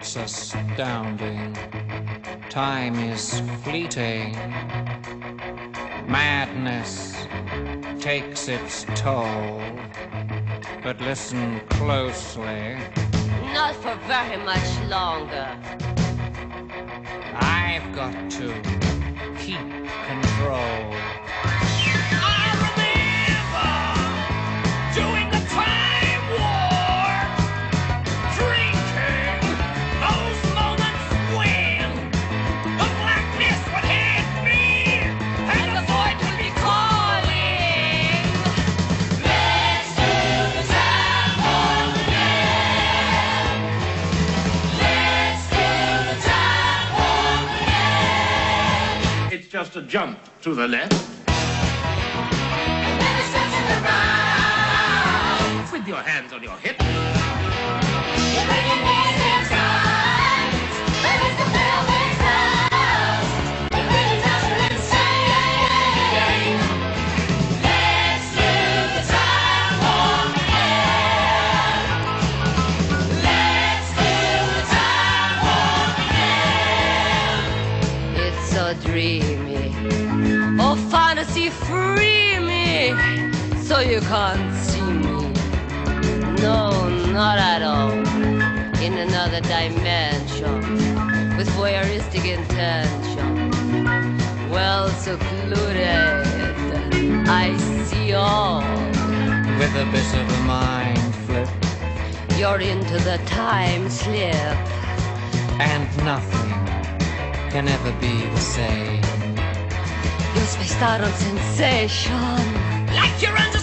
It's astounding. Time is fleeting. Madness takes its toll. But listen closely. Not for very much longer. I've got to keep control. I remember during the time war, drinking those moments when the blackness would hit me and the void would be calling. Let's do the time warp again. Let's do the time warp again. It's just a jump to the left. With your hands on your hips. It's so dreamy. Oh, fantasy, free me. So you can't see me. No, not at all. In another dimension, with voyeuristic intention. Well secluded, I see all. With a bit of a mind flip. You're into the time slip. And nothing can ever be the same. You're spaced out on sensation. Like you're under